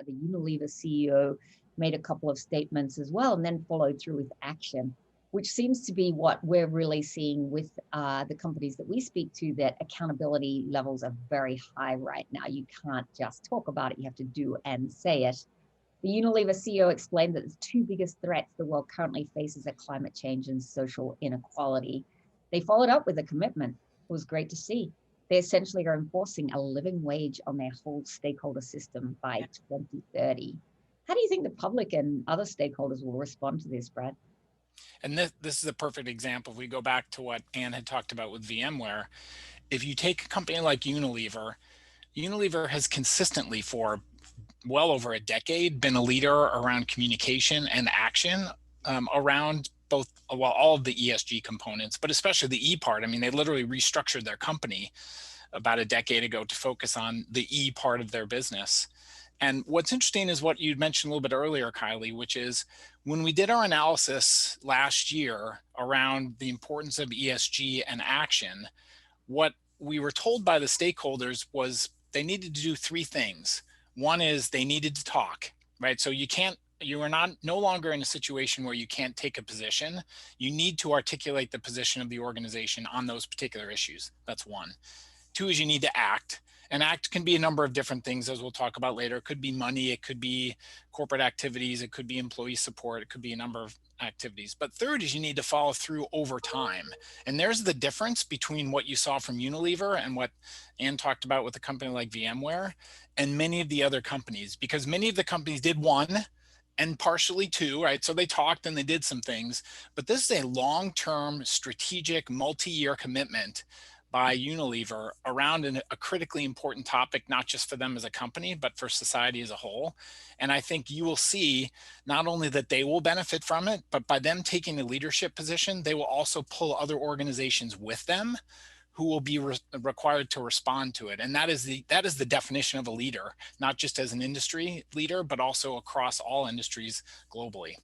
The Unilever CEO made a couple of statements as well, and then followed through with action, which seems to be what we're really seeing with the companies that we speak to, that accountability levels are very high right now. You can't just talk about it, you have to do and say it. The Unilever CEO explained that the two biggest threats the world currently faces are climate change and social inequality. They followed up with a commitment. It was great to see. They essentially are enforcing a living wage on their whole stakeholder system by 2030. How do you think the public and other stakeholders will respond to this, Brad? And this is a perfect example. If we go back to what Anne had talked about with VMware, if you take a company like Unilever, Unilever has consistently for well over a decade been a leader around communication and action around both, well, all of the ESG components, but especially the E part. I mean, they literally restructured their company about a decade ago to focus on the E part of their business. And what's interesting is what you'd mentioned a little bit earlier, Kylie, which is when we did our analysis last year around the importance of ESG and action, what we were told by the stakeholders was they needed to do three things. One is they needed to talk, right? So you are no longer in a situation where you can't take a position. You need to articulate the position of the organization on those particular issues. That's one. Two is you need to act. And act can be a number of different things, as we'll talk about later. It could be money, it could be corporate activities, it could be employee support, it could be a number of activities. But third is you need to follow through over time. And there's the difference between what you saw from Unilever and what Anne talked about with a company like VMware and many of the other companies, because many of the companies did one and partially two, right? So they talked and they did some things, but this is a long-term strategic multi-year commitment by Unilever around a critically important topic, not just for them as a company, but for society as a whole. And I think you will see not only that they will benefit from it, but by them taking a leadership position, they will also pull other organizations with them who will be required to respond to it. And that is the definition of a leader, not just as an industry leader, but also across all industries globally.